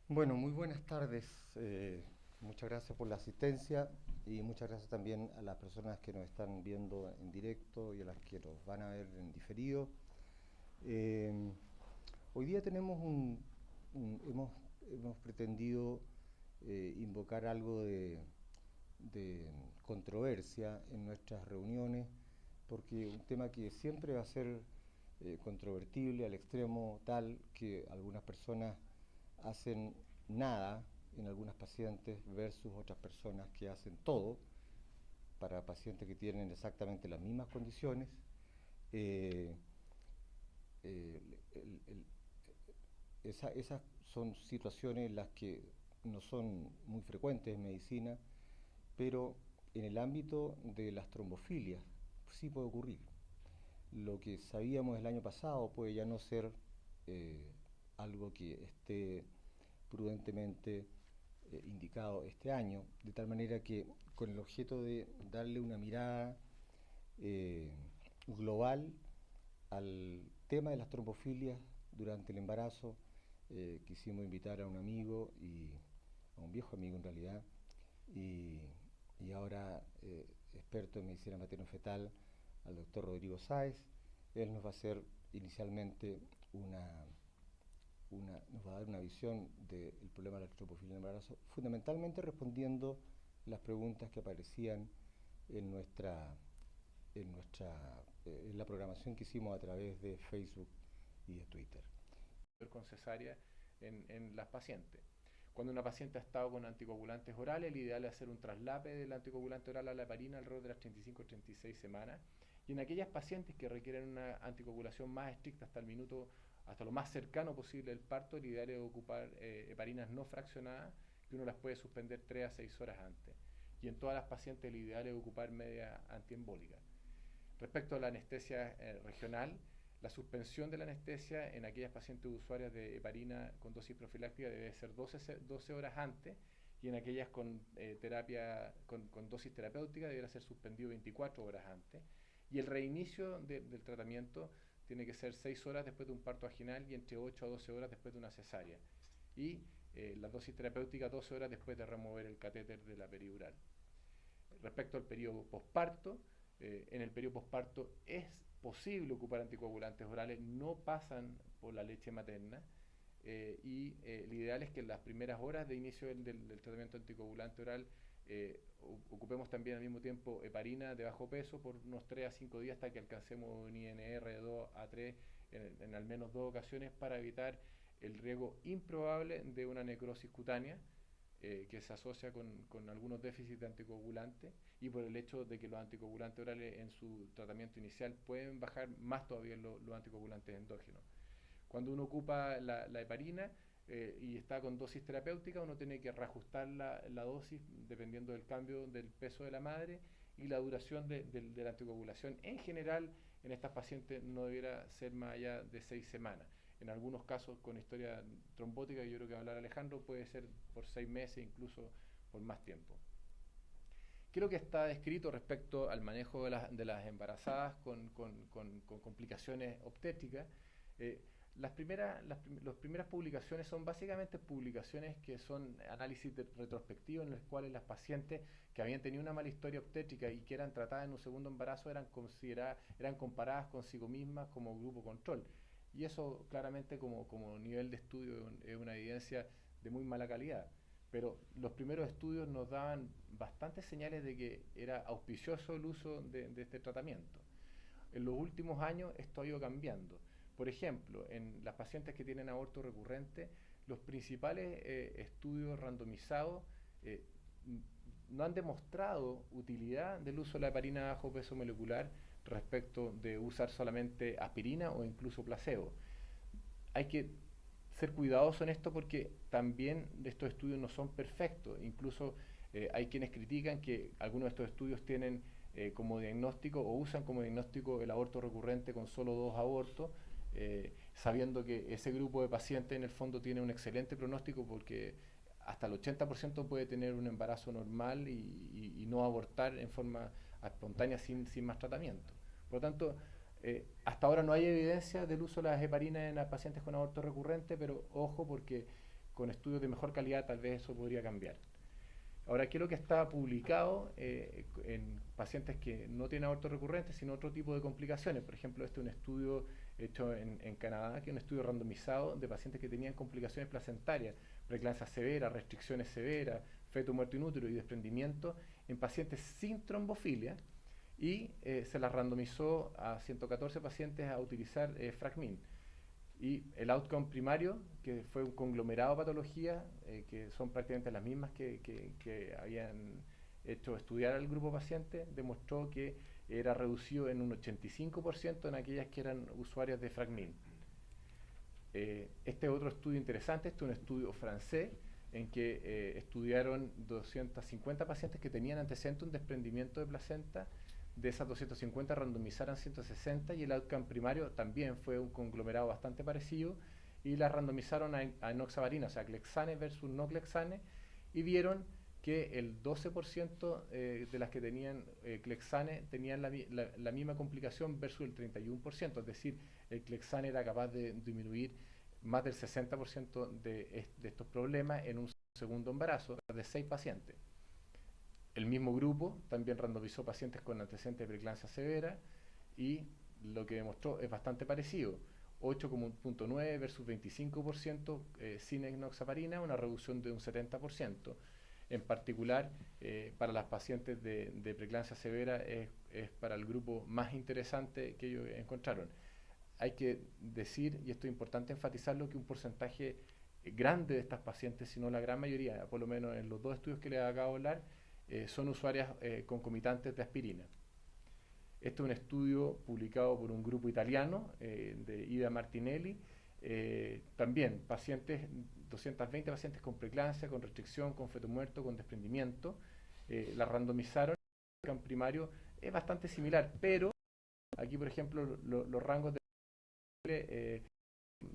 Bueno, muy buenas tardes. Muchas gracias por la asistencia y muchas gracias también a las personas que nos están viendo en directo y a las que nos van a ver en diferido. Eh, Hoy día tenemos hemos pretendido invocar algo de controversia en nuestras reuniones, porque un tema que siempre va a ser controvertible al extremo tal que algunas personas hacen nada en algunas pacientes versus otras personas que hacen todo para pacientes que tienen exactamente las mismas condiciones. Eh, eh, el- el- Esas son situaciones en las que no son muy frecuentes en medicina, pero en el ámbito de las trombofilias sí puede ocurrir. Lo que sabíamos el año pasado puede ya no ser eh, algo que esté prudentemente indicado este año, de tal manera que con el objeto de darle una mirada eh, global al tema de las trombofilias durante el embarazo, quisimos invitar a un amigo y a un viejo amigo en realidad, y, y ahora experto en medicina materno-fetal, al doctor Rodrigo Sáez. Él nos va a hacer inicialmente nos va a dar una visión del problema de la tropofilia en el embarazo, fundamentalmente respondiendo las preguntas que aparecían en en la programación que hicimos a través de Facebook y de Twitter. Con cesárea en las pacientes. Cuando una paciente ha estado con anticoagulantes orales, el ideal es hacer un traslape del anticoagulante oral a la heparina alrededor de las 35-36 semanas. Y en aquellas pacientes que requieren una anticoagulación más estricta hasta lo más cercano posible del parto, el ideal es ocupar heparinas no fraccionadas, que uno las puede suspender 3 a 6 horas antes. Y en todas las pacientes el ideal es ocupar media antiembólica. Respecto a la anestesia regional, la suspensión de la anestesia en aquellas pacientes usuarias de heparina con dosis profiláctica debe ser 12 horas antes, y en aquellas con dosis terapéutica deberá ser suspendido 24 horas antes. Y el reinicio del tratamiento tiene que ser 6 horas después de un parto vaginal y entre 8 a 12 horas después de una cesárea. Y la dosis terapéutica 12 horas después de remover el catéter de la peridural. Respecto al periodo posparto, en el periodo posparto es posible ocupar anticoagulantes orales, no pasan por la leche materna, el ideal es que en las primeras horas de inicio del tratamiento anticoagulante oral ocupemos también al mismo tiempo heparina de bajo peso por unos 3 a 5 días hasta que alcancemos un INR de 2 a 3 en al menos dos ocasiones, para evitar el riesgo improbable de una necrosis cutánea que se asocia con algunos déficits de anticoagulantes, y por el hecho de que los anticoagulantes orales en su tratamiento inicial pueden bajar más todavía los anticoagulantes endógenos. Cuando uno ocupa la heparina y está con dosis terapéutica, uno tiene que reajustar la dosis dependiendo del cambio del peso de la madre y la duración de la anticoagulación. En general, en estas pacientes no debiera ser más allá de 6 semanas. En algunos casos con historia trombótica, yo creo que va a hablar Alejandro, puede ser por 6 meses, incluso por más tiempo. ¿Qué es lo que está descrito respecto al manejo de las embarazadas con complicaciones obstétricas? Eh, las primeras publicaciones son básicamente publicaciones que son análisis retrospectivos, en los cuales las pacientes que habían tenido una mala historia obstétrica y que eran tratadas en un segundo embarazo eran comparadas consigo mismas como grupo control. Y eso claramente como nivel de estudio es una evidencia de muy mala calidad. Pero los primeros estudios nos daban bastantes señales de que era auspicioso el uso de este tratamiento. En los últimos años esto ha ido cambiando. Por ejemplo, en las pacientes que tienen aborto recurrente, los principales estudios randomizados eh, no han demostrado utilidad del uso de la heparina bajo peso molecular respecto de usar solamente aspirina o incluso placebo. Hay que ser cuidadosos en esto porque también estos estudios no son perfectos. Incluso hay quienes critican que algunos de estos estudios tienen como diagnóstico o usan como diagnóstico el aborto recurrente con solo 2 abortos, sabiendo que ese grupo de pacientes en el fondo tiene un excelente pronóstico porque hasta el 80% puede tener un embarazo normal y no abortar en forma espontánea sin más tratamiento. Por lo tanto, hasta ahora no hay evidencia del uso de las heparinas en las pacientes con aborto recurrente, pero ojo porque con estudios de mejor calidad tal vez eso podría cambiar. Ahora, ¿qué es lo que está publicado en pacientes que no tienen aborto recurrente, sino otro tipo de complicaciones? Por ejemplo, este es un estudio hecho en Canadá, que es un estudio randomizado de pacientes que tenían complicaciones placentarias, preeclampsia severa, restricciones severas, feto muerto in útero y desprendimiento en pacientes sin trombofilia, y se las randomizó a 114 pacientes a utilizar Fragmin. Y el outcome primario, que fue un conglomerado de patologías, que son prácticamente las mismas que habían hecho estudiar al grupo paciente, demostró que era reducido en un 85% en aquellas que eran usuarias de Fragmin. Este es otro estudio interesante, este es un estudio francés, en que estudiaron 250 pacientes que tenían antecedentes de un desprendimiento de placenta. De esas 250 randomizaron 160 y el outcome primario también fue un conglomerado bastante parecido y las randomizaron a enoxaparina, o sea, clexane versus no clexane, y vieron que el 12% de las que tenían clexane tenían la misma complicación versus el 31%, es decir, el clexane era capaz de disminuir más del 60% de estos problemas en un segundo embarazo de 6 pacientes. El mismo grupo también randomizó pacientes con antecedentes de preeclampsia severa y lo que demostró es bastante parecido. 8,9 versus 25% sin enoxaparina, una reducción de un 70%. En particular, para las pacientes de preeclampsia severa es para el grupo más interesante que ellos encontraron. Hay que decir, y esto es importante enfatizarlo, que un porcentaje grande de estas pacientes, si no la gran mayoría, por lo menos en los dos estudios que les acabo de hablar, son usuarias concomitantes de aspirina. Este es un estudio publicado por un grupo italiano de Ida Martinelli. También 220 pacientes con preeclampsia, con restricción, con feto muerto, con desprendimiento. La randomizaron. El outcome primario es bastante similar, pero aquí, por ejemplo, los rangos de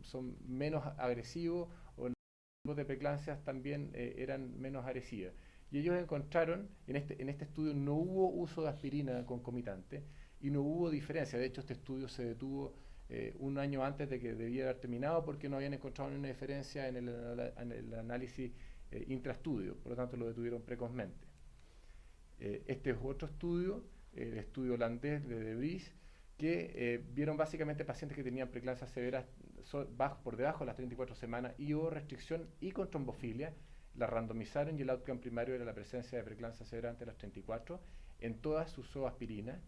son menos agresivos, o los tipos de preeclampsias también eran menos agresivas. Y ellos encontraron, en este estudio no hubo uso de aspirina concomitante y no hubo diferencia. De hecho, este estudio se detuvo un año antes de que debía haber terminado porque no habían encontrado ninguna diferencia en el análisis intraestudio, por lo tanto lo detuvieron precozmente. Este es otro estudio, el estudio holandés de De Vries, que vieron básicamente pacientes que tenían preeclampsias severas por debajo de las 34 semanas y hubo restricción y con trombofilia. La randomizaron y el outcome primario era la presencia de preeclampsia severa antes de las 34. En todas se usó aspirina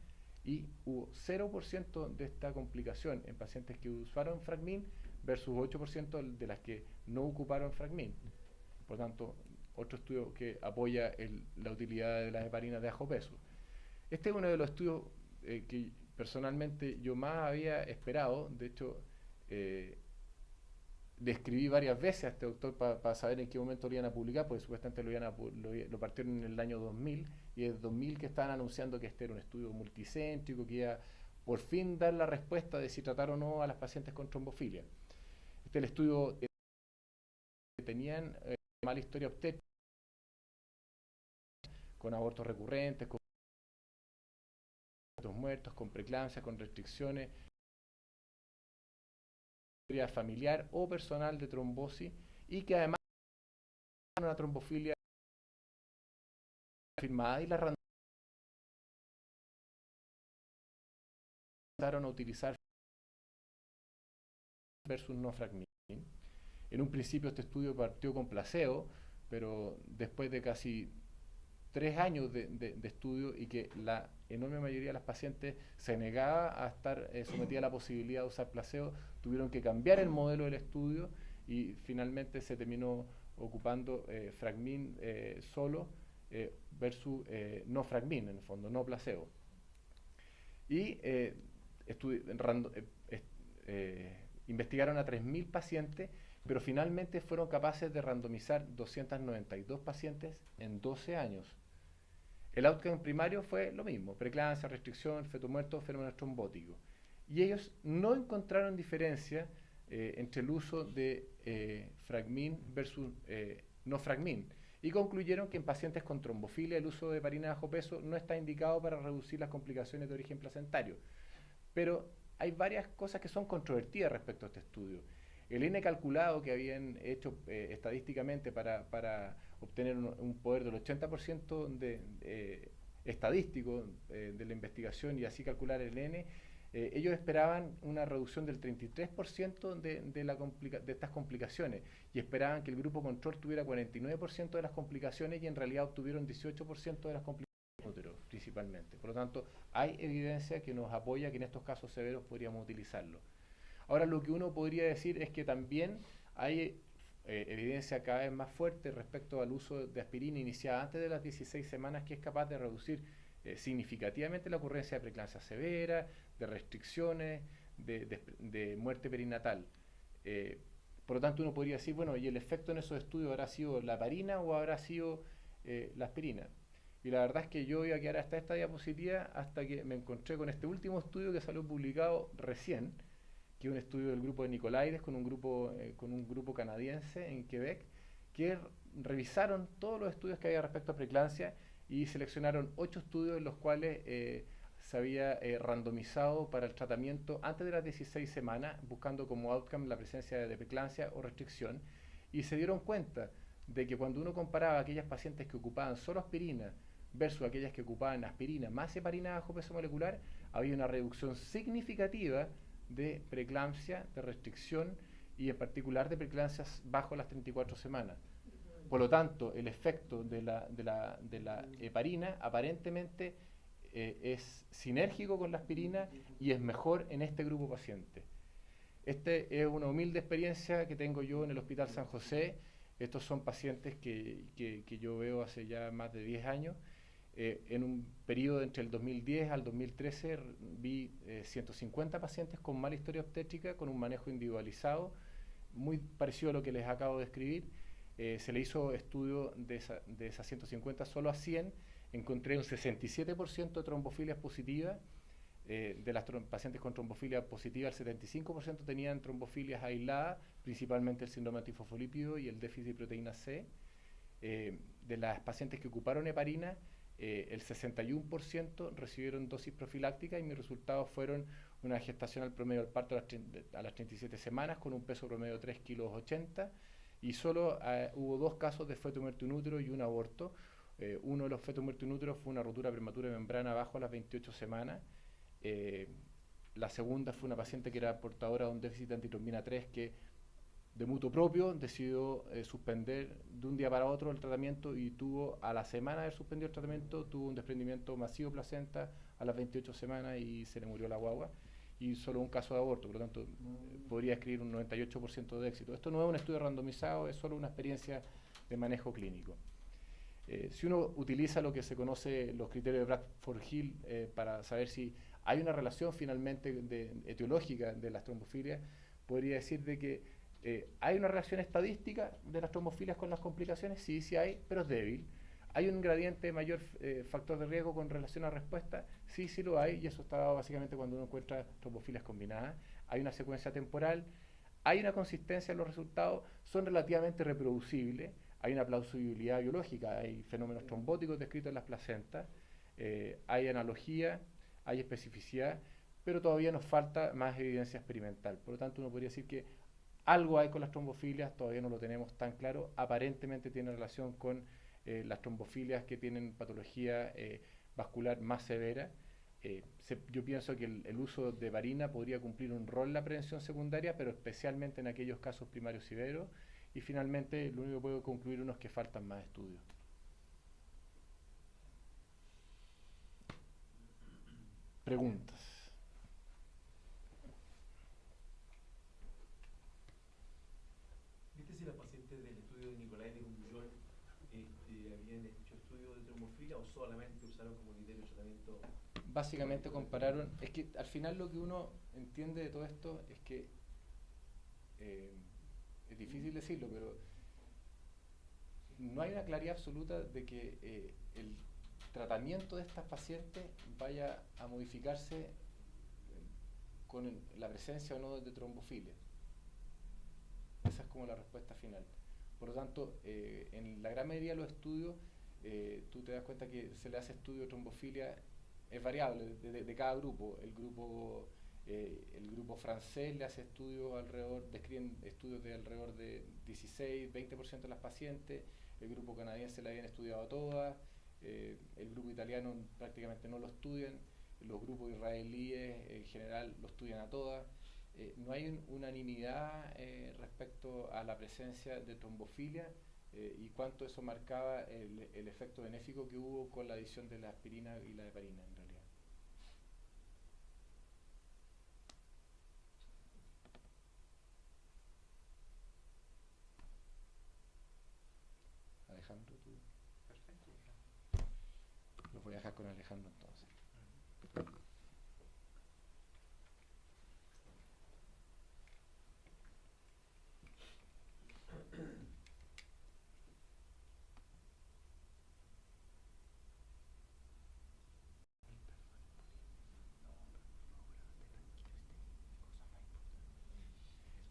y hubo 0% de esta complicación en pacientes que usaron Fragmin versus 8% de las que no ocuparon Fragmin. Por tanto, otro estudio que apoya la utilidad de las heparinas de bajo peso. Este es uno de los estudios que personalmente yo más había esperado. De hecho, le escribí varias veces a este doctor para saber en qué momento lo iban a publicar, porque supuestamente lo partieron en el año 2000, y es 2000 que estaban anunciando que este era un estudio multicéntrico, que iba por fin dar la respuesta de si tratar o no a las pacientes con trombofilia. Este es el estudio que tenían mala historia obstétrica, con abortos recurrentes, con muertos, con preeclampsia, con restricciones, historia familiar o personal de trombosis, y que además una trombofilia confirmada, y la randomizaron a utilizar versus no Fragmin. En un principio este estudio partió con placebo, pero después de casi 3 años de estudio y que la enorme mayoría de las pacientes se negaba a estar sometida a la posibilidad de usar placebo, tuvieron que cambiar el modelo del estudio y finalmente se terminó ocupando Fragmin solo versus no Fragmin, en el fondo, no placebo. Y investigaron a 3.000 pacientes, pero finalmente fueron capaces de randomizar 292 pacientes en 12 años. El outcome primario fue lo mismo: preeclampsia, restricción, feto muerto, fenómeno trombótico. Y ellos no encontraron diferencia entre el uso de Fragmin versus no Fragmin. Y concluyeron que en pacientes con trombofilia el uso de heparina de bajo peso no está indicado para reducir las complicaciones de origen placentario. Pero hay varias cosas que son controvertidas respecto a este estudio. El N calculado que habían hecho estadísticamente para obtener un poder del 80% estadístico de la investigación y así calcular el N, ellos esperaban una reducción del 33% de estas complicaciones y esperaban que el grupo control tuviera 49% de las complicaciones y en realidad obtuvieron 18% de las complicaciones principalmente. Por lo tanto, hay evidencia que nos apoya que en estos casos severos podríamos utilizarlo. Ahora, lo que uno podría decir es que también hay evidencia cada vez más fuerte respecto al uso de aspirina iniciada antes de las 16 semanas que es capaz de reducir significativamente la ocurrencia de preeclampsia severa, de restricciones, de muerte perinatal. Por lo tanto, uno podría decir, bueno, ¿y el efecto en esos estudios habrá sido la heparina o habrá sido la aspirina? Y la verdad es que yo iba a quedar hasta esta diapositiva hasta que me encontré con este último estudio que salió publicado recién, que es un estudio del grupo de Nicolaides con un grupo canadiense en Quebec, que revisaron todos los estudios que había respecto a preeclampsia y seleccionaron 8 estudios en los cuales se había randomizado para el tratamiento antes de las 16 semanas, buscando como outcome la presencia de preeclampsia o restricción, y se dieron cuenta de que cuando uno comparaba a aquellas pacientes que ocupaban solo aspirina versus aquellas que ocupaban aspirina más heparina bajo peso molecular, había una reducción significativa de preeclampsia, de restricción y en particular de preeclampsias bajo las 34 semanas. Por lo tanto, el efecto de la heparina aparentemente es sinérgico con la aspirina y es mejor en este grupo paciente. Este es una humilde experiencia que tengo yo en el Hospital San José. Estos son pacientes que yo veo hace ya más de 10 años. En un periodo entre el 2010 al 2013 vi 150 pacientes con mala historia obstétrica, con un manejo individualizado, muy parecido a lo que les acabo de escribir. Se le hizo estudio de esas 150 solo a 100, encontré un 67% de trombofilias positivas. De las pacientes con trombofilia positiva, el 75% tenían trombofilias aisladas, principalmente el síndrome antifosfolípido y el déficit de proteína C. De las pacientes que ocuparon heparina, el 61% recibieron dosis profiláctica y mis resultados fueron una gestación al promedio del parto a las 37 semanas con un peso promedio de 3 kilos 80 y solo hubo 2 casos de feto muerto in útero y un aborto. Uno de los fetos muertos in útero fue una rotura prematura de membrana abajo a las 28 semanas. La segunda fue una paciente que era portadora de un déficit de antitrombina 3 que de mutuo propio decidió suspender de un día para otro el tratamiento y tuvo, a la semana de haber suspendido el tratamiento, tuvo un desprendimiento masivo de placenta a las 28 semanas y se le murió la guagua y solo un caso de aborto, por lo tanto podría escribir un 98% de éxito. Esto no es un estudio randomizado, es solo una experiencia de manejo clínico. Si uno utiliza lo que se conoce, los criterios de Bradford-Hill para saber si hay una relación finalmente etiológica de las trombofilias, podría decir de que ¿hay una relación estadística de las trombofilias con las complicaciones? Sí, sí hay, pero es débil. ¿Hay un gradiente de mayor factor de riesgo con relación a respuesta? Sí, sí lo hay, y eso está dado básicamente cuando uno encuentra trombofilias combinadas. Hay una secuencia temporal, hay una consistencia en los resultados, son relativamente reproducibles, hay una plausibilidad biológica, hay fenómenos trombóticos descritos en las placentas, hay analogía, hay especificidad, pero todavía nos falta más evidencia experimental. Por lo tanto, uno podría decir que algo hay con las trombofilias, todavía no lo tenemos tan claro. Aparentemente tiene relación con las trombofilias que tienen patología vascular más severa. Yo pienso que el uso de heparina podría cumplir un rol en la prevención secundaria, pero especialmente en aquellos casos primarios severos. Y finalmente, lo único que puedo concluir es que faltan más estudios. Preguntas. ¿Viste si las pacientes del estudio de Nicolaides con Bullón habían hecho estudios de trombofilia o solamente usaron como criterio de tratamiento? Básicamente compararon, es que al final lo que uno entiende de todo esto es que es difícil decirlo, pero no hay una claridad absoluta de que el tratamiento de estas pacientes vaya a modificarse con la presencia o no de trombofilia. Esa es como la respuesta final. Por lo tanto, en la gran mayoría de los estudios, tú te das cuenta que se le hace estudio de trombofilia, es variable de cada grupo. El grupo El grupo francés le hace estudios describen estudios de alrededor de 16-20% de las pacientes. El grupo canadiense la habían estudiado todas. El grupo italiano prácticamente no lo estudian. Los grupos israelíes en general lo estudian a todas. No hay unanimidad respecto a la presencia de trombofilia y cuánto eso marcaba el efecto benéfico que hubo con la adición de la aspirina y la heparina en realidad. Alejandro, tú. Perfecto. Los voy a dejar con Alejandro entonces.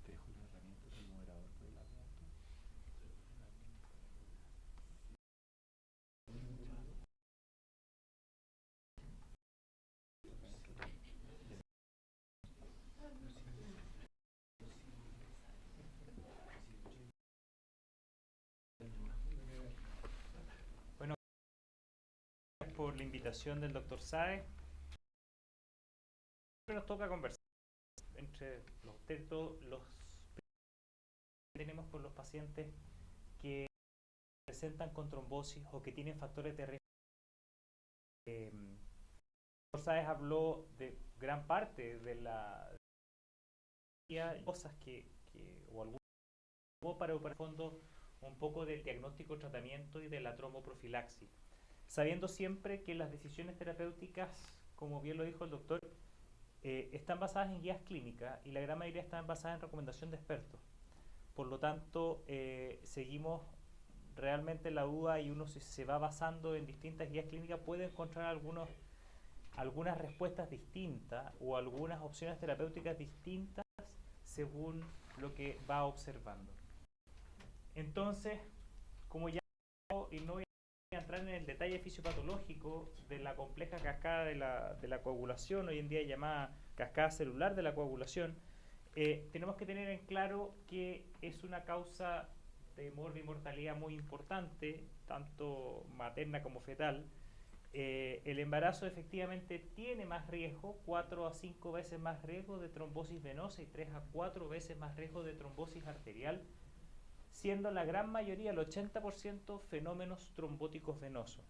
Te dejo las herramientas del moderador por el lado. Bueno, gracias por la invitación del doctor Sáez. Nos toca conversar entre los que tenemos con los pacientes que presentan con trombosis o que tienen factores de riesgo. El doctor Sáez habló de gran parte de la cosas o algunas para el fondo un poco del diagnóstico, tratamiento y de la tromboprofilaxis, sabiendo siempre que las decisiones terapéuticas, como bien lo dijo el doctor, están basadas en guías clínicas y la gran mayoría están basadas en recomendación de expertos. Por lo tanto, seguimos realmente la duda y uno se va basando en distintas guías clínicas, puede encontrar algunas respuestas distintas o algunas opciones terapéuticas distintas según lo que va observando. Entonces, como ya y no voy a entrar en el detalle fisiopatológico de la compleja cascada de la coagulación, hoy en día llamada cascada celular de la coagulación, tenemos que tener en claro que es una causa de morbimortalidad muy importante, tanto materna como fetal. El embarazo efectivamente tiene más riesgo, 4 a 5 veces más riesgo de trombosis venosa y 3 a 4 veces más riesgo de trombosis arterial, siendo la gran mayoría, el 80%, fenómenos trombóticos venosos.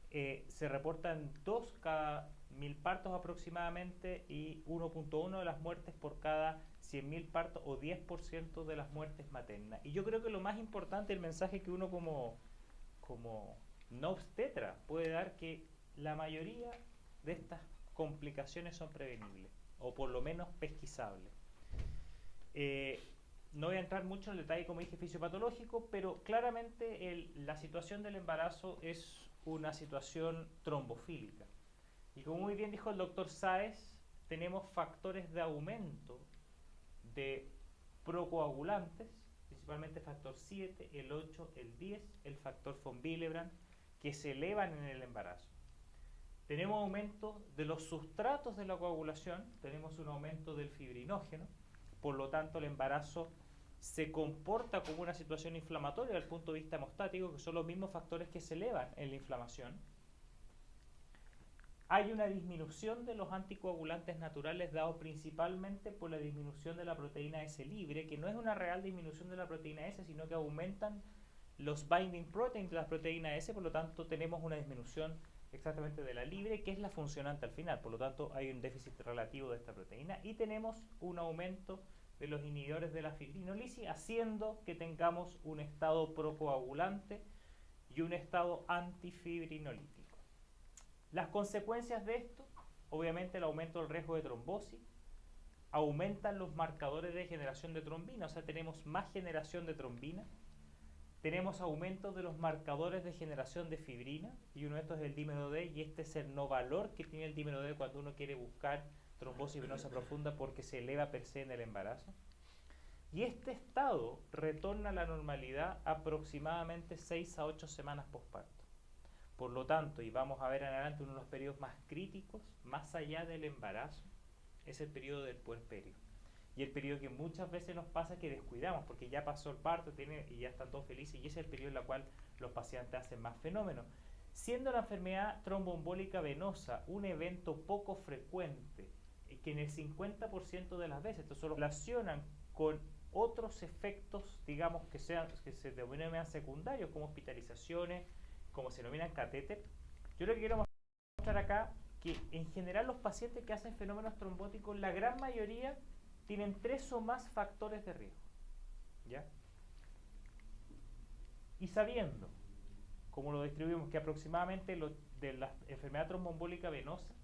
Se reportan 2 cada 1000 partos aproximadamente y 1.1 de las muertes por cada 100.000 partos o 10% de las muertes maternas. Y yo creo que lo más importante, el mensaje que uno como no obstetra puede dar, que la mayoría de estas complicaciones son prevenibles o por lo menos pesquisables. No voy a entrar mucho en el detalle, como dije, fisiopatológico, pero claramente la situación del embarazo es una situación trombofílica. Y como muy bien dijo el doctor Sáez, tenemos factores de aumento de procoagulantes, principalmente factor 7, el 8, el 10, el factor von Willebrand, que se elevan en el embarazo. Tenemos aumento de los sustratos de la coagulación, tenemos un aumento del fibrinógeno, por lo tanto el embarazo se comporta como una situación inflamatoria desde el punto de vista hemostático, que son los mismos factores que se elevan en la inflamación. Hay una disminución de los anticoagulantes naturales dado principalmente por la disminución de la proteína S libre, que no es una real disminución de la proteína S, sino que aumentan los binding proteins de la proteína S, por lo tanto tenemos una disminución exactamente de la libre, que es la funcionante al final, por lo tanto hay un déficit relativo de esta proteína, y tenemos un aumento de los inhibidores de la fibrinolisis, haciendo que tengamos un estado procoagulante y un estado antifibrinolítico. Las consecuencias de esto, obviamente el aumento del riesgo de trombosis, aumentan los marcadores de generación de trombina, o sea, tenemos más generación de trombina, tenemos aumento de los marcadores de generación de fibrina, y uno de estos es el dímero D, y este es el no valor que tiene el dímero D cuando uno quiere buscar trombosis venosa profunda, porque se eleva per se en el embarazo. Y este estado retorna a la normalidad aproximadamente 6 a 8 semanas posparto. Por lo tanto, y vamos a ver en adelante uno de los periodos más críticos, más allá del embarazo, es el periodo del puerperio. Y el periodo que muchas veces nos pasa que descuidamos, porque ya pasó el parto y ya están todos felices, y ese es el periodo en el cual los pacientes hacen más fenómenos. Siendo la enfermedad tromboembólica venosa un evento poco frecuente, que en el 50% de las veces, estos solo relacionan con otros efectos, digamos, que se denominan secundarios, como hospitalizaciones, como se denominan catéter. Yo lo que quiero mostrar acá, que en general los pacientes que hacen fenómenos trombóticos, la gran mayoría tienen 3 o más factores de riesgo, ¿ya? Y sabiendo, como lo distribuimos, que aproximadamente de la enfermedad tromboembólica venosa,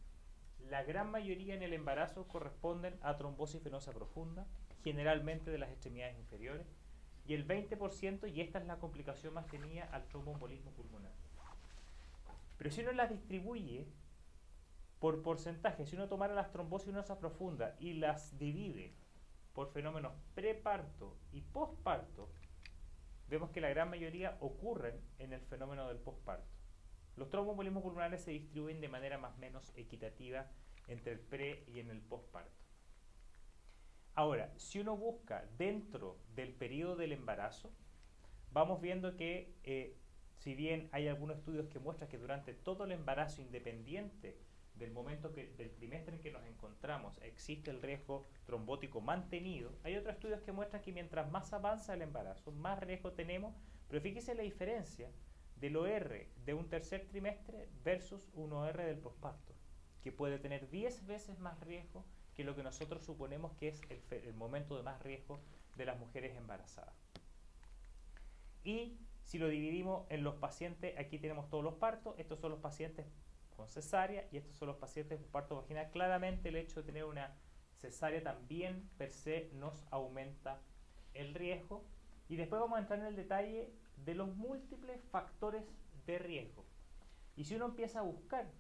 la gran mayoría en el embarazo corresponden a trombosis venosa profunda, generalmente de las extremidades inferiores, y el 20%, y esta es la complicación más tenida, al tromboembolismo pulmonar. Pero si uno las distribuye por porcentaje, si uno tomara las trombosis venosas profundas y las divide por fenómenos preparto y posparto, vemos que la gran mayoría ocurren en el fenómeno del posparto. Los tromboembolismos pulmonares se distribuyen de manera más o menos equitativa entre el pre y en el posparto. Ahora, si uno busca dentro del periodo del embarazo, vamos viendo que si bien hay algunos estudios que muestran que durante todo el embarazo, independiente del momento del trimestre en que nos encontramos, existe el riesgo trombótico mantenido, hay otros estudios que muestran que mientras más avanza el embarazo, más riesgo tenemos, pero fíjese la diferencia del OR de un tercer trimestre versus un OR del posparto, que puede tener 10 veces más riesgo que lo que nosotros suponemos que es el momento de más riesgo de las mujeres embarazadas. Y si lo dividimos en los pacientes, aquí tenemos todos los partos, estos son los pacientes con cesárea y estos son los pacientes con parto vaginal. Claramente el hecho de tener una cesárea también per se nos aumenta el riesgo. Y después vamos a entrar en el detalle de los múltiples factores de riesgo. Y si uno empieza a buscar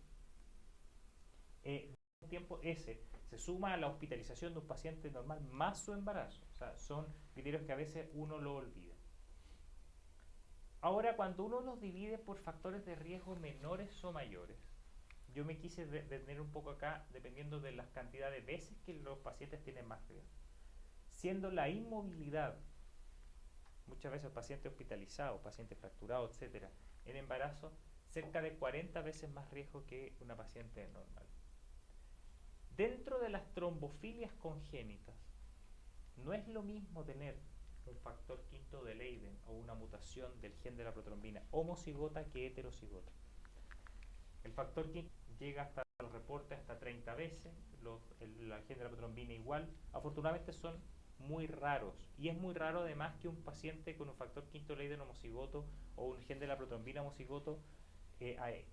un tiempo ese, se suma a la hospitalización de un paciente normal más su embarazo. O sea, son criterios que a veces uno lo olvida. Ahora, cuando uno los divide por factores de riesgo menores o mayores, yo me quise detener un poco acá, dependiendo de la cantidad de veces que los pacientes tienen más riesgo. Siendo la inmovilidad, muchas veces pacientes hospitalizados, pacientes fracturados, etcétera, en embarazo, cerca de 40 veces más riesgo que una paciente normal. Dentro de las trombofilias congénitas, no es lo mismo tener un factor quinto de Leiden o una mutación del gen de la protrombina homocigota que heterocigota. El factor quinto llega hasta los reportes hasta 30 veces, el gen de la protrombina igual. Afortunadamente son muy raros, y es muy raro además que un paciente con un factor quinto Leiden homocigoto o un gen de la protrombina homocigoto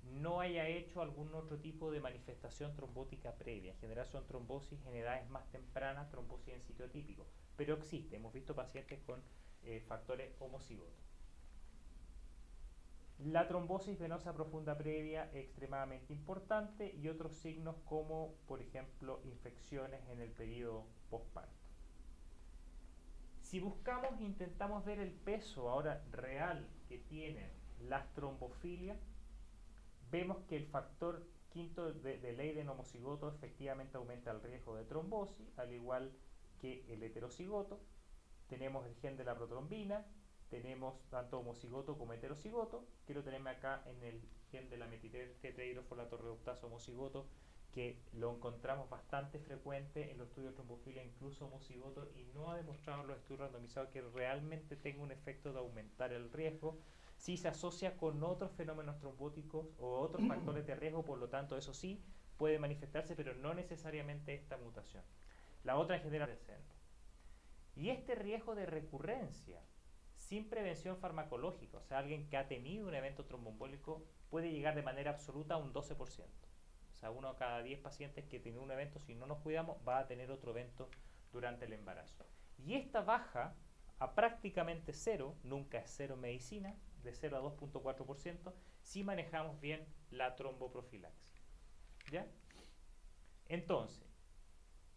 no haya hecho algún otro tipo de manifestación trombótica previa. En general son trombosis en edades más tempranas, trombosis en sitio atípico, pero existe, hemos visto pacientes con factores homocigotos. La trombosis venosa profunda previa es extremadamente importante, y otros signos como, por ejemplo, infecciones en el periodo posparto. Si buscamos e intentamos ver el peso ahora real que tienen las trombofilias, vemos que el factor quinto de Leiden homocigoto efectivamente aumenta el riesgo de trombosis, al igual que el heterocigoto. Tenemos el gen de la protrombina, tenemos tanto homocigoto como heterocigoto, que lo tenemos acá en el gen de la metiltetrahidrofolato reductasa homocigoto, que lo encontramos bastante frecuente en los estudios de trombofilia, incluso homocigoto, y no ha demostrado en los estudios randomizados que realmente tenga un efecto de aumentar el riesgo. Sí se asocia con otros fenómenos trombóticos o otros factores de riesgo, por lo tanto eso sí puede manifestarse, pero no necesariamente esta mutación. La otra en general presente. Y este riesgo de recurrencia sin prevención farmacológica, o sea, alguien que ha tenido un evento tromboembólico, puede llegar de manera absoluta a un 12%. O sea, 1 cada 10 pacientes que tienen un evento, si no nos cuidamos, va a tener otro evento durante el embarazo. Y esta baja a prácticamente cero, nunca es cero en medicina, de 0 a 2.4%, si manejamos bien la tromboprofilaxis. ¿Ya? Entonces,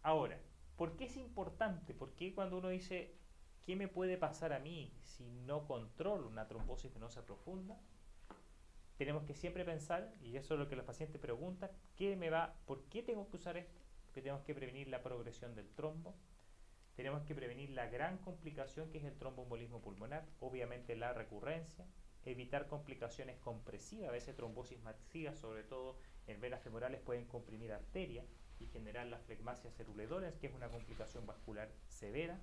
ahora, ¿por qué es importante? ¿Por qué cuando uno dice, ¿qué me puede pasar a mí si no controlo una trombosis venosa profunda? Tenemos que siempre pensar, y eso es lo que los pacientes preguntan, ¿por qué tengo que usar esto? que tenemos que prevenir la progresión del trombo, tenemos que prevenir la gran complicación que es el tromboembolismo pulmonar, obviamente la recurrencia, evitar complicaciones compresivas, a veces trombosis masivas, sobre todo en venas femorales, pueden comprimir arterias y generar la flegmasia ceruledora, que es una complicación vascular severa,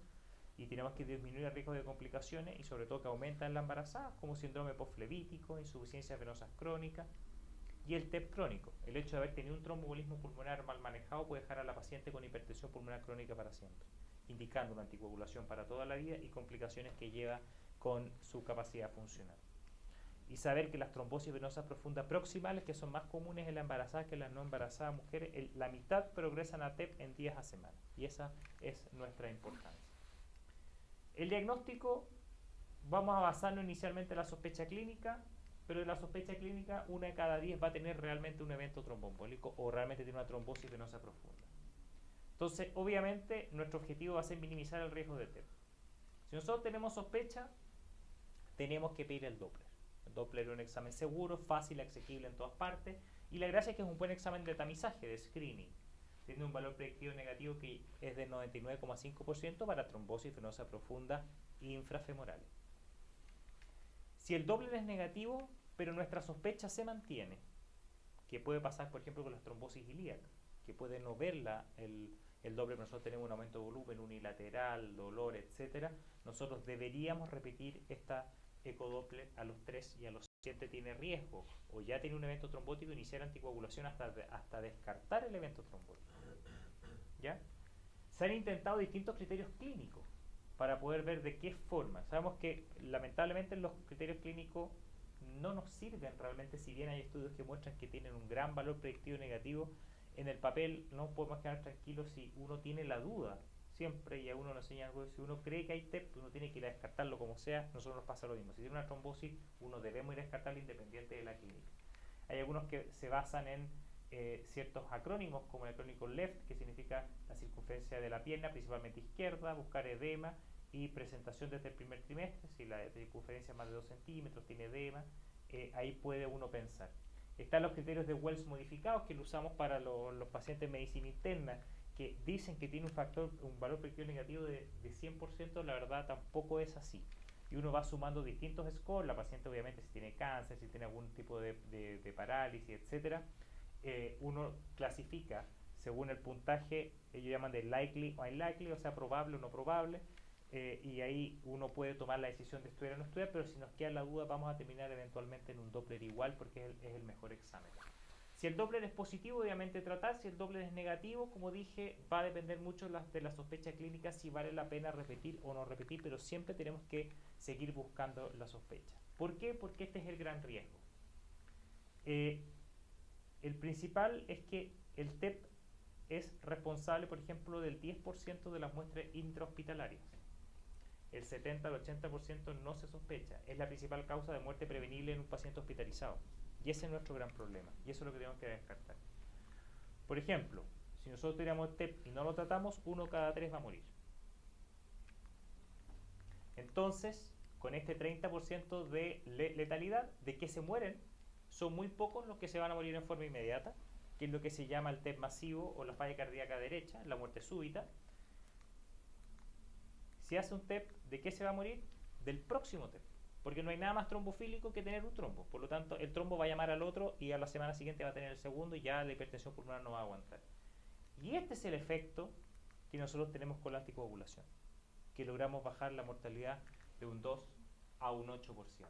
y tenemos que disminuir el riesgo de complicaciones y sobre todo que aumentan en la embarazada, como síndrome postflevítico, insuficiencia venosas crónica y el TEP crónico. El hecho de haber tenido un tromboembolismo pulmonar mal manejado puede dejar a la paciente con hipertensión pulmonar crónica para siempre, indicando una anticoagulación para toda la vida y complicaciones que lleva con su capacidad funcional. Y saber que las trombosis venosas profundas proximales, que son más comunes en la embarazada que en las no embarazadas mujeres, la mitad progresan a TEP en días a semana. Y esa es nuestra importancia. El diagnóstico, vamos a basarnos inicialmente en la sospecha clínica, pero de la sospecha clínica, 1 de cada 10 va a tener realmente un evento tromboembólico o realmente tiene una trombosis venosa profunda. Entonces, obviamente, nuestro objetivo va a ser minimizar el riesgo de TEP. Si nosotros tenemos sospecha, tenemos que pedir el Doppler. El Doppler es un examen seguro, fácil, asequible en todas partes, y la gracia es que es un buen examen de tamizaje, de screening. Tiene un valor predictivo negativo que es de 99,5% para trombosis venosa profunda infrafemorales. Si el Doppler es negativo, pero nuestra sospecha se mantiene, que puede pasar, por ejemplo, con las trombosis ilíacas, que puede no verla el Doppler, pero nosotros tenemos un aumento de volumen unilateral, dolor, etc. Nosotros deberíamos repetir esta ecodoppler a los 3 y a los 7 tiene riesgo, o ya tiene un evento trombótico, iniciar anticoagulación hasta descartar el evento trombótico. ¿Ya? Se han intentado distintos criterios clínicos para poder ver de qué forma. Sabemos que lamentablemente los criterios clínicos no nos sirven realmente, si bien hay estudios que muestran que tienen un gran valor predictivo negativo. En el papel no podemos quedar tranquilos si uno tiene la duda, siempre, y a uno nos enseña algo, si uno cree que hay TEP, uno tiene que ir a descartarlo como sea. Nosotros nos pasa lo mismo, si tiene una trombosis, uno debemos ir a descartarlo independiente de la clínica. Hay algunos que se basan en ciertos acrónimos, como el acrónimo LEFT, que significa la circunferencia de la pierna, principalmente izquierda, buscar edema y presentación desde el primer trimestre. Si la circunferencia es más de 2 centímetros, tiene edema, ahí puede uno pensar. Están los criterios de Wells modificados, que lo usamos para los pacientes de medicina interna, que dicen que tiene un valor predictivo negativo de 100%, la verdad tampoco es así. Y uno va sumando distintos scores, la paciente obviamente si tiene cáncer, si tiene algún tipo de parálisis, etc. Uno clasifica según el puntaje, ellos llaman de likely o unlikely, o sea, probable o no probable, y ahí uno puede tomar la decisión de estudiar o no estudiar, pero si nos queda la duda vamos a terminar eventualmente en un Doppler igual, porque es el mejor examen. Si el Doppler es positivo, obviamente tratar. Si el Doppler es negativo, como dije, va a depender mucho de la sospecha clínica si vale la pena repetir o no repetir, pero siempre tenemos que seguir buscando la sospecha. ¿Por qué? Porque este es el gran riesgo. El principal es que el TEP es responsable, por ejemplo, del 10% de las muestras intrahospitalarias. El 70 al 80% no se sospecha. Es la principal causa de muerte prevenible en un paciente hospitalizado. Y ese es nuestro gran problema. Y eso es lo que tenemos que descartar. Por ejemplo, si nosotros tenemos TEP y no lo tratamos, 1 cada 3 va a morir. Entonces, con este 30% de letalidad, de que se mueren, son muy pocos los que se van a morir en forma inmediata, que es lo que se llama el TEP masivo o la falla cardíaca derecha, la muerte súbita. Si hace un TEP, ¿de qué se va a morir? Del próximo TEP. Porque no hay nada más trombofílico que tener un trombo. Por lo tanto, el trombo va a llamar al otro y a la semana siguiente va a tener el segundo y ya la hipertensión pulmonar no va a aguantar. Y este es el efecto que nosotros tenemos con la anticoagulación, que logramos bajar la mortalidad de un 2 a un 8%.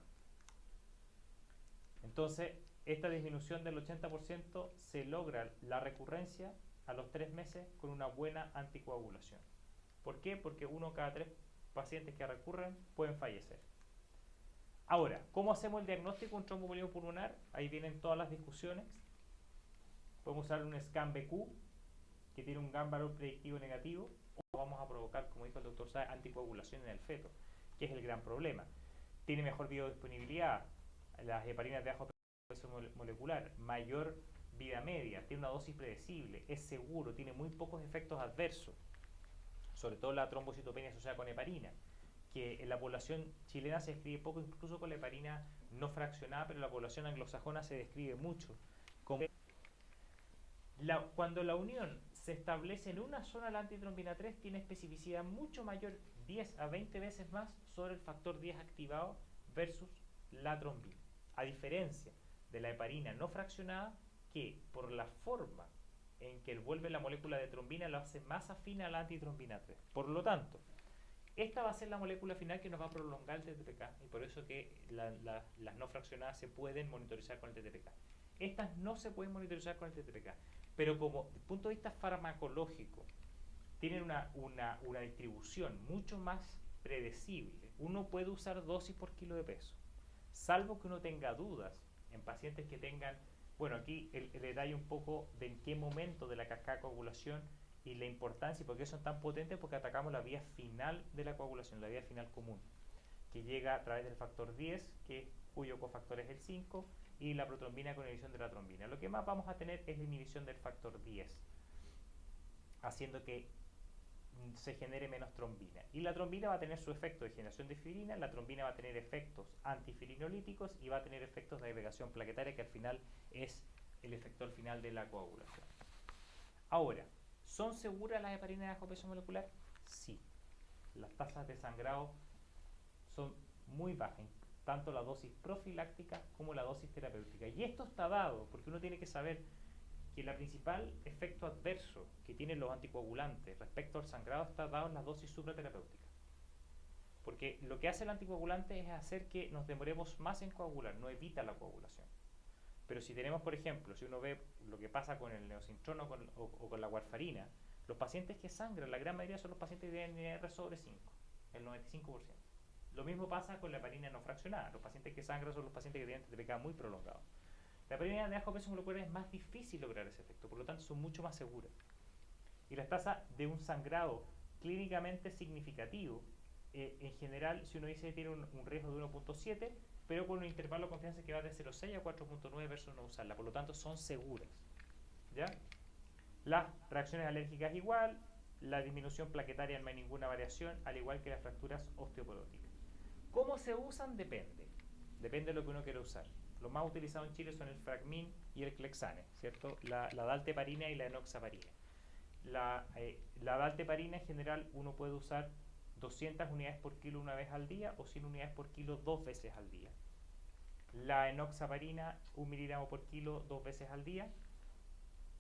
Entonces, esta disminución del 80% se logra la recurrencia a los 3 meses con una buena anticoagulación. ¿Por qué? Porque 1 cada 3 pacientes que recurren pueden fallecer. Ahora, ¿cómo hacemos el diagnóstico de un tromboembolismo pulmonar? Ahí vienen todas las discusiones. Podemos usar un scan BQ, que tiene un gran valor predictivo negativo, o vamos a provocar, como dijo el doctor Sáez, anticoagulación en el feto, que es el gran problema. Tiene mejor biodisponibilidad, las heparinas de bajo peso molecular, mayor vida media, tiene una dosis predecible, es seguro, tiene muy pocos efectos adversos, sobre todo la trombocitopenia asociada con heparina, que en la población chilena se describe poco, incluso con la heparina no fraccionada, pero en la población anglosajona se describe mucho. Cuando la unión se establece en una zona la antitrombina 3, tiene especificidad mucho mayor, 10 a 20 veces más, sobre el factor 10 activado versus la trombina. A diferencia de la heparina no fraccionada, que por la forma en que envuelve la molécula de trombina lo hace más afín a la antitrombina 3. Por lo tanto, esta va a ser la molécula final que nos va a prolongar el TTPK, y por eso que las no fraccionadas se pueden monitorizar con el TTPK. Estas no se pueden monitorizar con el TTPK, pero como desde el punto de vista farmacológico tienen una distribución mucho más predecible, uno puede usar dosis por kilo de peso, salvo que uno tenga dudas en pacientes que tengan, bueno, aquí el detalle un poco de en qué momento de la cascada de coagulación y la importancia y por qué son tan potentes, porque atacamos la vía final de la coagulación, la vía final común, que llega a través del factor 10, cuyo cofactor es el 5, y la protrombina con inhibición de la trombina. Lo que más vamos a tener es la inhibición del factor 10, haciendo que se genere menos trombina. Y la trombina va a tener su efecto de generación de fibrina, la trombina va a tener efectos antifirinolíticos y va a tener efectos de agregación plaquetaria, que al final es el efector final de la coagulación. Ahora, ¿son seguras las heparinas de bajo peso molecular? Sí. Las tasas de sangrado son muy bajas, tanto la dosis profiláctica como la dosis terapéutica. Y esto está dado porque uno tiene que saber que el principal efecto adverso que tienen los anticoagulantes respecto al sangrado está dado en las dosis supraterapéuticas. Porque lo que hace el anticoagulante es hacer que nos demoremos más en coagular, no evita la coagulación. Pero si tenemos, por ejemplo, si uno ve lo que pasa con el neosintrona o con la warfarina, los pacientes que sangran, la gran mayoría son los pacientes que tienen NR sobre 5, el 95%. Lo mismo pasa con la heparina no fraccionada, los pacientes que sangran son los pacientes que tienen TTPK muy prolongado. La heparina de bajo peso molecular es más difícil lograr ese efecto, por lo tanto son mucho más seguras. Y las tasas de un sangrado clínicamente significativo, en general, si uno dice que tiene un riesgo de 1.7, pero con un intervalo de confianza que va de 0.6 a 4.9 versus no usarla, por lo tanto son seguras. ¿Ya? Las reacciones alérgicas igual, la disminución plaquetaria no hay ninguna variación, al igual que las fracturas osteoporóticas. ¿Cómo se usan? Depende de lo que uno quiera usar. Los más utilizados en Chile son el Fragmin y el Clexane, ¿cierto? La dalteparina y la enoxaparina. La dalteparina en general uno puede usar 200 unidades por kilo una vez al día o 100 unidades por kilo 2 veces al día. La enoxaparina 1 miligramo por kilo 2 veces al día.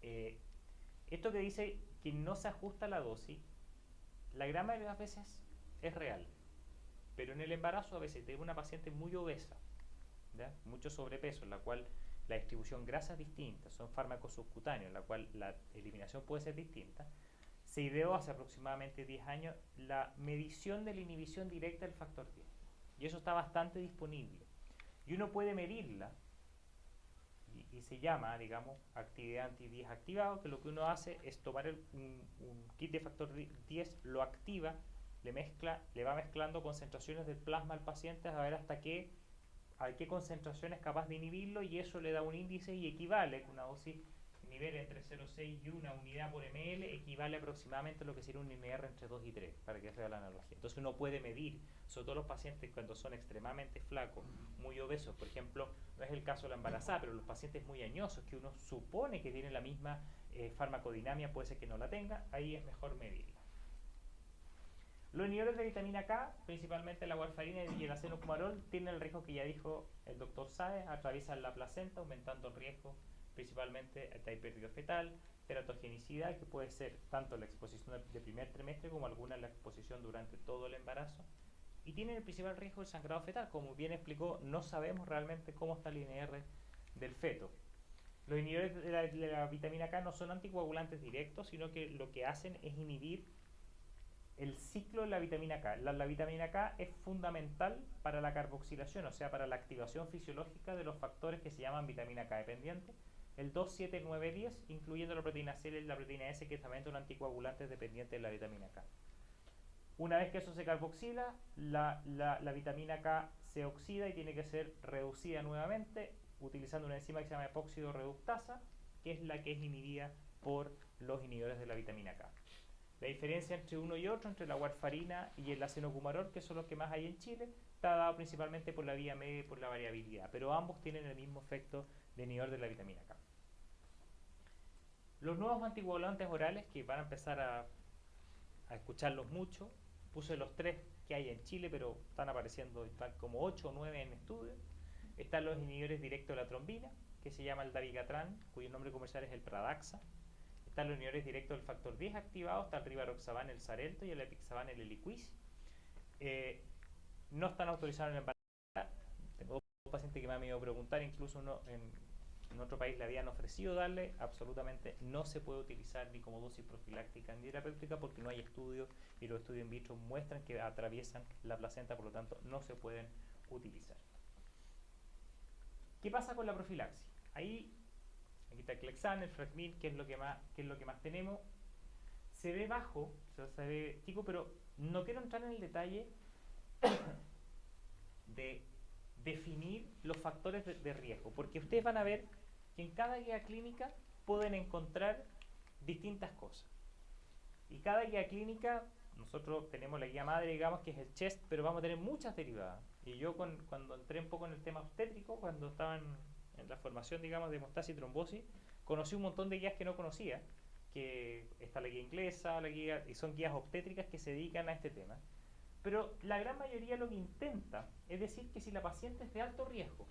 Esto que dice que no se ajusta la dosis, la gran mayoría de las veces es real, pero en el embarazo a veces tengo una paciente muy obesa, ¿ya? Mucho sobrepeso, en la cual la distribución grasa es distinta, son fármacos subcutáneos, en la cual la eliminación puede ser distinta. Se ideó hace aproximadamente 10 años la medición de la inhibición directa del factor 10, y eso está bastante disponible, y uno puede medirla, y se llama, digamos, actividad anti-10 activado, que lo que uno hace es tomar un kit de factor 10, lo activa, le va mezclando concentraciones del plasma al paciente a ver a qué concentración es capaz de inhibirlo, y eso le da un índice y equivale con una dosis nivel entre 0,6 y 1 unidad por ml, equivale aproximadamente a lo que sería un NR entre 2 y 3, para que se vea la analogía. Entonces uno puede medir, sobre todo los pacientes cuando son extremadamente flacos, muy obesos, por ejemplo, no es el caso de la embarazada, pero los pacientes muy añosos, que uno supone que tienen la misma farmacodinamia, puede ser que no la tenga, ahí es mejor medirla. Los inhibidores de vitamina K, principalmente la warfarina y el acenocumarol, tienen el riesgo que ya dijo el doctor Sáez, atraviesan la placenta, aumentando el riesgo principalmente de hipertrofia fetal, teratogenicidad, que puede ser tanto la exposición de primer trimestre como alguna la exposición durante todo el embarazo, y tienen el principal riesgo del sangrado fetal. Como bien explicó, no sabemos realmente cómo está el INR del feto. Los inhibidores de la vitamina K no son anticoagulantes directos, sino que lo que hacen es inhibir el ciclo de la vitamina K. La vitamina K es fundamental para la carboxilación, o sea, para la activación fisiológica de los factores que se llaman vitamina K dependiente, el 2, 7, 9, 10, incluyendo la proteína C y la proteína S, que también son anticoagulantes dependientes de la vitamina K. Una vez que eso se carboxila, la vitamina K se oxida y tiene que ser reducida nuevamente utilizando una enzima que se llama epóxido reductasa, que es la que es inhibida por los inhibidores de la vitamina K. La diferencia entre uno y otro, entre la warfarina y el acenocumarol, que son los que más hay en Chile, está dado principalmente por la vía media y por la variabilidad, pero ambos tienen el mismo efecto de inhibidor de la vitamina K. Los nuevos anticoagulantes orales, que van a empezar a escucharlos mucho, puse los 3 que hay en Chile, pero están apareciendo, están como 8 o 9 en estudio. Están los inhibidores directos de la trombina, que se llama el dabigatran, cuyo nombre comercial es el Pradaxa. Están los inhibidores directos del factor 10 activados, está el rivaroxaban, el Xarelto, y el epixaban, el Eliquis. No están autorizados en el embarazo. Tengo dos pacientes que me han ido a preguntar, incluso uno en otro país le habían ofrecido darle. Absolutamente no se puede utilizar ni como dosis profiláctica ni terapéutica porque no hay estudios, y los estudios in vitro muestran que atraviesan la placenta, por lo tanto no se pueden utilizar. ¿Qué pasa con la profilaxis? Aquí está el Clexane, el Fragmin, que es lo que más tenemos. Se ve bajo, se ve chico, pero no quiero entrar en el detalle de definir los factores de riesgo, porque ustedes van a ver que en cada guía clínica pueden encontrar distintas cosas. Y cada guía clínica, nosotros tenemos la guía madre, digamos, que es el CHEST, pero vamos a tener muchas derivadas. Y yo cuando entré un poco en el tema obstétrico, cuando estaba en la formación, digamos, de hemostasis y trombosis, conocí un montón de guías que no conocía, que está la guía inglesa, y son guías obstétricas que se dedican a este tema. Pero la gran mayoría lo que intenta es decir que si la paciente es de alto riesgo,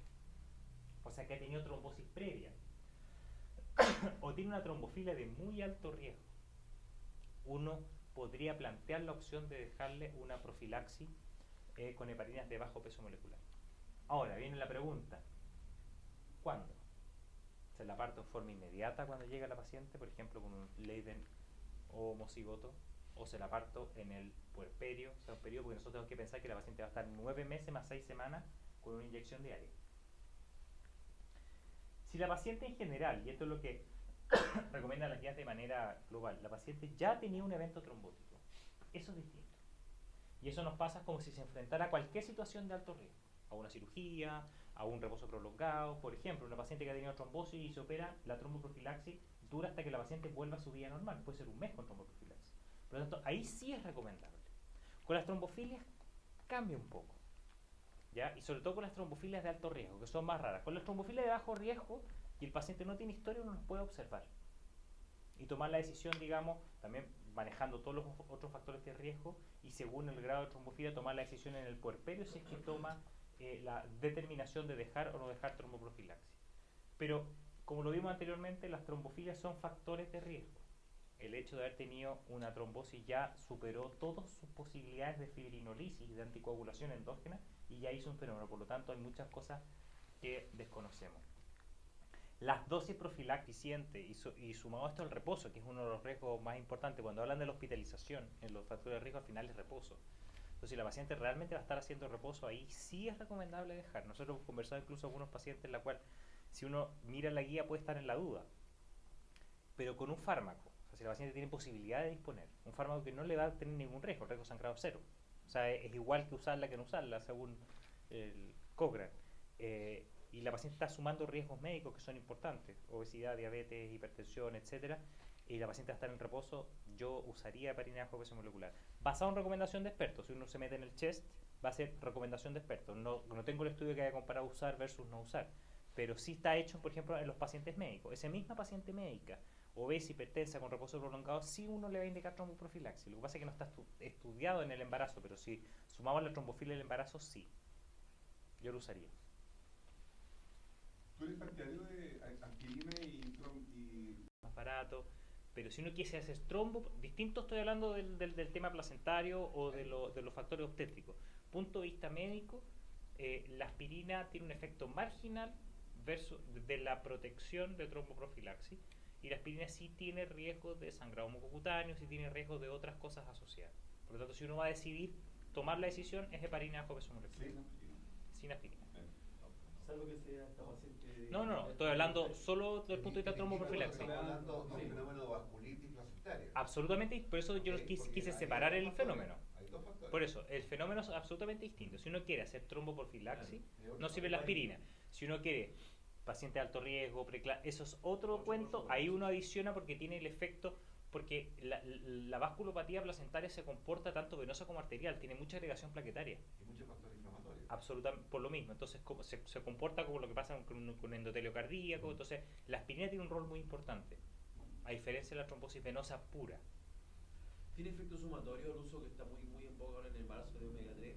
o sea que ha tenido trombosis previa, o tiene una trombofilia de muy alto riesgo, uno podría plantear la opción de dejarle una profilaxis con heparinas de bajo peso molecular. Ahora viene la pregunta, ¿cuándo? ¿Se la parto en forma inmediata cuando llega la paciente, por ejemplo con un Leiden o homocigoto? ¿O se la parto en el puerperio? O sea, un periodo, porque nosotros tenemos que pensar que la paciente va a estar 9 meses más 6 semanas con una inyección diaria. Si la paciente en general, y esto es lo que recomiendan las guías de manera global, la paciente ya tenía un evento trombótico, eso es distinto. Y eso nos pasa como si se enfrentara a cualquier situación de alto riesgo, a una cirugía, a un reposo prolongado. Por ejemplo, una paciente que ha tenido trombosis y se opera, la tromboprofilaxis dura hasta que la paciente vuelva a su vida normal, puede ser un mes con tromboprofilaxis. Por lo tanto, ahí sí es recomendable. Con las trombofilias cambia un poco, ¿ya? Y sobre todo con las trombofilias de alto riesgo, que son más raras. Con las trombofilias de bajo riesgo, y el paciente no tiene historia, uno los puede observar y tomar la decisión, digamos, también manejando todos los otros factores de riesgo, y según el grado de trombofilia tomar la decisión en el puerperio si es que toma la determinación de dejar o no dejar tromboprofilaxis. Pero como lo vimos anteriormente, las trombofilias son factores de riesgo. El hecho de haber tenido una trombosis ya superó todas sus posibilidades de fibrinolisis y de anticoagulación endógena y ya hizo un fenómeno. Por lo tanto, hay muchas cosas que desconocemos. Las dosis profilaxicientes y sumado a esto el reposo, que es uno de los riesgos más importantes. Cuando hablan de la hospitalización, en los factores de riesgo al final es reposo. Entonces, si la paciente realmente va a estar haciendo reposo, ahí sí es recomendable dejar. Nosotros hemos conversado incluso con algunos pacientes en la cual, si uno mira la guía, puede estar en la duda. Pero con un fármaco, o sea, si la paciente tiene posibilidad de disponer, un fármaco que no le va a tener ningún riesgo, el riesgo sangrado cero. O sea, es igual que usarla que no usarla, según el Cochrane. Y la paciente está sumando riesgos médicos que son importantes, obesidad, diabetes, hipertensión, etcétera, y la paciente va a estar en reposo, yo usaría heparina de bajo peso molecular. Basado en recomendación de expertos, si uno se mete en el CHEST, va a ser recomendación de expertos. No tengo el estudio que haya comparado usar versus no usar, pero sí está hecho, por ejemplo, en los pacientes médicos. Esa misma paciente médica, obesa, hipertensa, con reposo prolongado, sí uno le va a indicar tromboprofilaxis. Lo que pasa es que no está estudiado en el embarazo, pero si sumamos la trombofilia en el embarazo, sí. Yo lo usaría. ¿Tú eres partidario de aspirina y más barato? Pero si uno quiere hacer trombo, distinto estoy hablando del tema placentario o de los factores obstétricos. Punto de vista médico, la aspirina tiene un efecto marginal versus de la protección de tromboprofilaxis, y la aspirina sí tiene riesgo de sangrado mucocutáneo, sí tiene riesgo de otras cosas asociadas. Por lo tanto, si uno va a decidir tomar la decisión, es heparina bajo peso molecular. Sin aspirina. Salvo que sea esta paciente. No, estoy hablando solo desde el punto de vista de tromboprofilaxis. Estamos hablando de un fenómeno de vasculitis placentaria. Absolutamente, por eso yo quise separar el fenómeno. Hay dos factores. Por eso, el fenómeno es absolutamente distinto. Si uno quiere hacer tromboprofilaxis, no sirve la aspirina. Si uno quiere paciente de alto riesgo, eso es otro cuento. Ahí uno adiciona porque tiene el efecto, porque la vasculopatía placentaria se comporta tanto venosa como arterial, tiene mucha agregación plaquetaria. Y muchos factores inflamatorios. Absolutamente, por lo mismo. Entonces se comporta como lo que pasa con un endotelio cardíaco. Entonces la aspirina tiene un rol muy importante. a diferencia de la trombosis venosa pura. ¿Tiene efecto sumatorio el uso que está muy en boga ahora en el embarazo de omega 3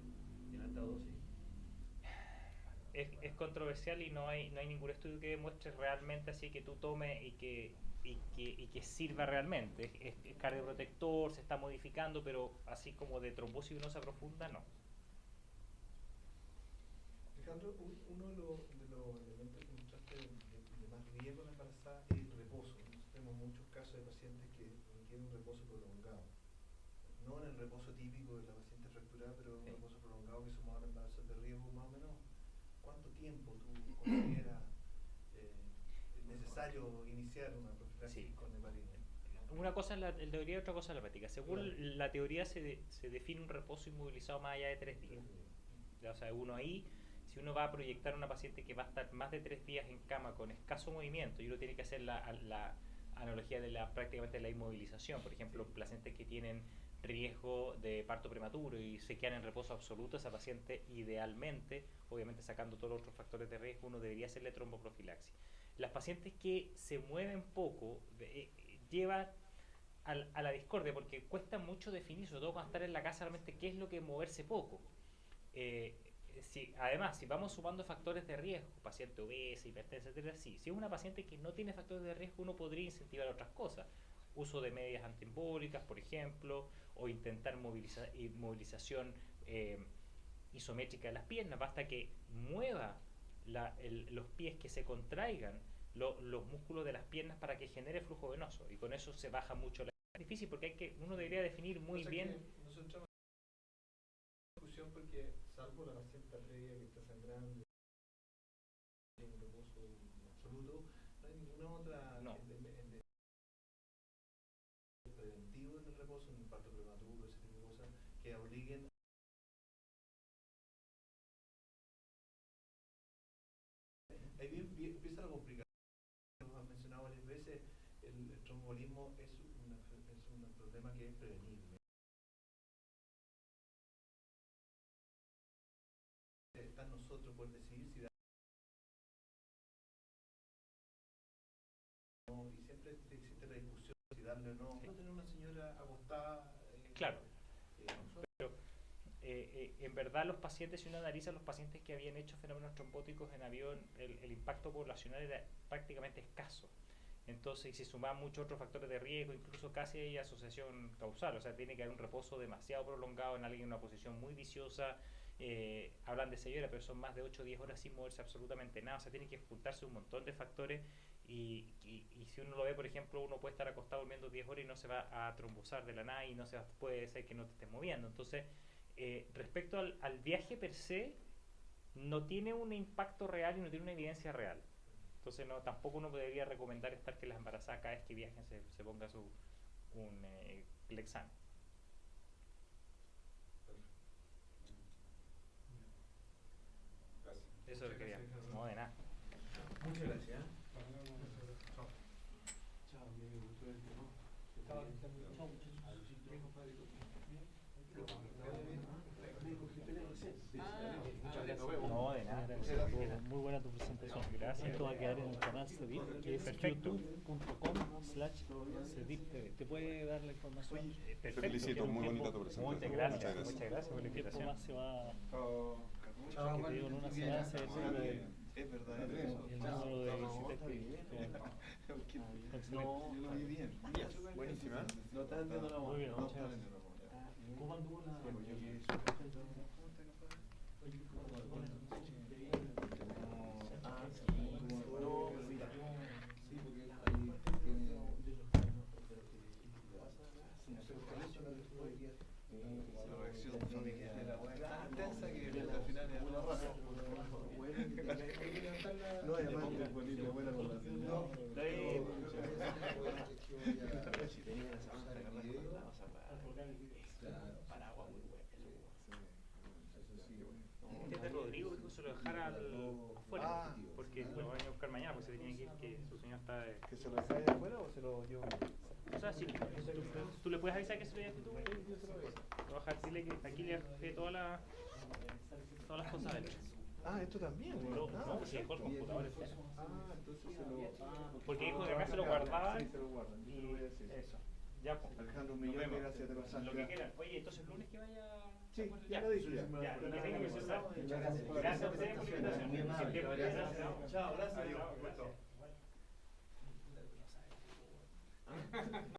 en alta dosis? Es controversial y no hay ningún estudio que demuestre realmente así que tú tomes y que sirva realmente. Es cardioprotector, se está modificando, pero así como de trombosis venosa profunda, no. Alejandro, uno de los elementos que mostraste de más riesgo en la embarazada es el reposo. Nosotros tenemos muchos casos de pacientes que requieren un reposo prolongado. No en el reposo típico de la paciente fracturada, pero en un reposo prolongado que sumado al embarazo de riesgo más o menos. ¿Cuánto tiempo tú consideras necesario iniciar una profilaxis con heparina? Una cosa es la teoría y otra cosa es la práctica. Según la teoría se define un reposo inmovilizado más allá de 3 días. O sea, uno ahí, si uno va a proyectar a una paciente que va a estar más de 3 días en cama con escaso movimiento, y uno tiene que hacer la analogía de prácticamente la inmovilización. Por ejemplo, pacientes que tienen riesgo de parto prematuro y se quedan en reposo absoluto, esa paciente idealmente, obviamente sacando todos los otros factores de riesgo, uno debería hacerle tromboprofilaxis. Las pacientes que se mueven poco llevan a la discordia porque cuesta mucho definir, sobre todo cuando estar en la casa, realmente qué es lo que es moverse poco. Además, si vamos sumando factores de riesgo, paciente obesa, hipertensa, etc., sí. Si es una paciente que no tiene factores de riesgo, uno podría incentivar otras cosas. Uso de medias antiembólicas, por ejemplo, o intentar movilización isométrica de las piernas. Basta que mueva los pies, que se contraigan los músculos de las piernas para que genere flujo venoso. Y con eso se baja mucho la... Es difícil porque uno debería definir muy bien... Nosotros entramos en discusión porque, salvo la paciente previa que está sangrando en un reposo absoluto, no hay ninguna otra preventivo en el reposo, en el parto prematuro, ese tipo de cosas, que obliguen. Ahí empieza la complicación. Como has mencionado varias veces, el trombolismo es un problema que es prevenible. Está en nosotros por decidir si dar o no, y siempre existe la discusión si darle o no. No tener una señora acostada. Claro. Pero en verdad los pacientes, si uno analiza los pacientes que habían hecho fenómenos trombóticos en avión, el impacto poblacional era prácticamente escaso. Entonces, y se sumaban muchos otros factores de riesgo, incluso casi hay asociación causal, o sea, tiene que haber un reposo demasiado prolongado en alguien en una posición muy viciosa. Hablan de 6 horas, pero son más de 8 o 10 horas sin moverse absolutamente nada, o sea, tiene que juntarse un montón de factores y si uno lo ve, por ejemplo, uno puede estar acostado durmiendo 10 horas y no se va a trombosar de la nada y no puede ser que no te estés moviendo. Entonces, respecto al viaje per se, no tiene un impacto real y no tiene una evidencia real. Entonces tampoco uno debería recomendar estar que las embarazadas cada vez que viajen se ponga un Lexane. Eso es lo que quería. No, de nada. Muchas gracias. No, de nada. Muy buena tu presentación. Gracias. Esto va a quedar en el canal CEDIP, que es youtube.com/CEDIP-TV. ¿Te puede dar la información? Te felicito, muy bonita tu presentación. Muchas gracias por la El tiempo invitación. más se va, Chao, que te digo, en una semana se decide es verdad, el número de visitas que... Yo lo vi bien. Buenísima. No estás entendiendo la Muy bien, voz. muchas gracias. ¿Cómo anduvo la...? La reacción familiar tan intensa que al final es una raza. No, además es bonita, buena relación. Este es de Rodrigo, que se lo dejara afuera, porque lo van a buscar mañana, porque se tenía que ir, que su señor está... ¿Que se lo dejáis afuera o se lo llevo? O sea, si tú le puedes avisar que se lo llevaste tú, yo se lo voy a dejar, dile que aquí le dejé todas las cosas a él. Ah, esto también. No, Ah, no, pues si dejó el computador entero. Ah, entonces se lo. Porque dijo que acá se lo guardaban. Sí, se lo guardan. Yo te lo voy a decir. Eso. Ya, pues. Alejandro, un Nos millón de vemos. gracias, te pasaste. Lo que quieran. Oye, entonces el lunes que vaya. Sí, ya lo dije. Ya, y que tenga que cesar. Muchas gracias. Gracias a ustedes por la invitación. Muy amable. Que estén muy bien. Gracias. Chao, gracias. Adiós. Gracias.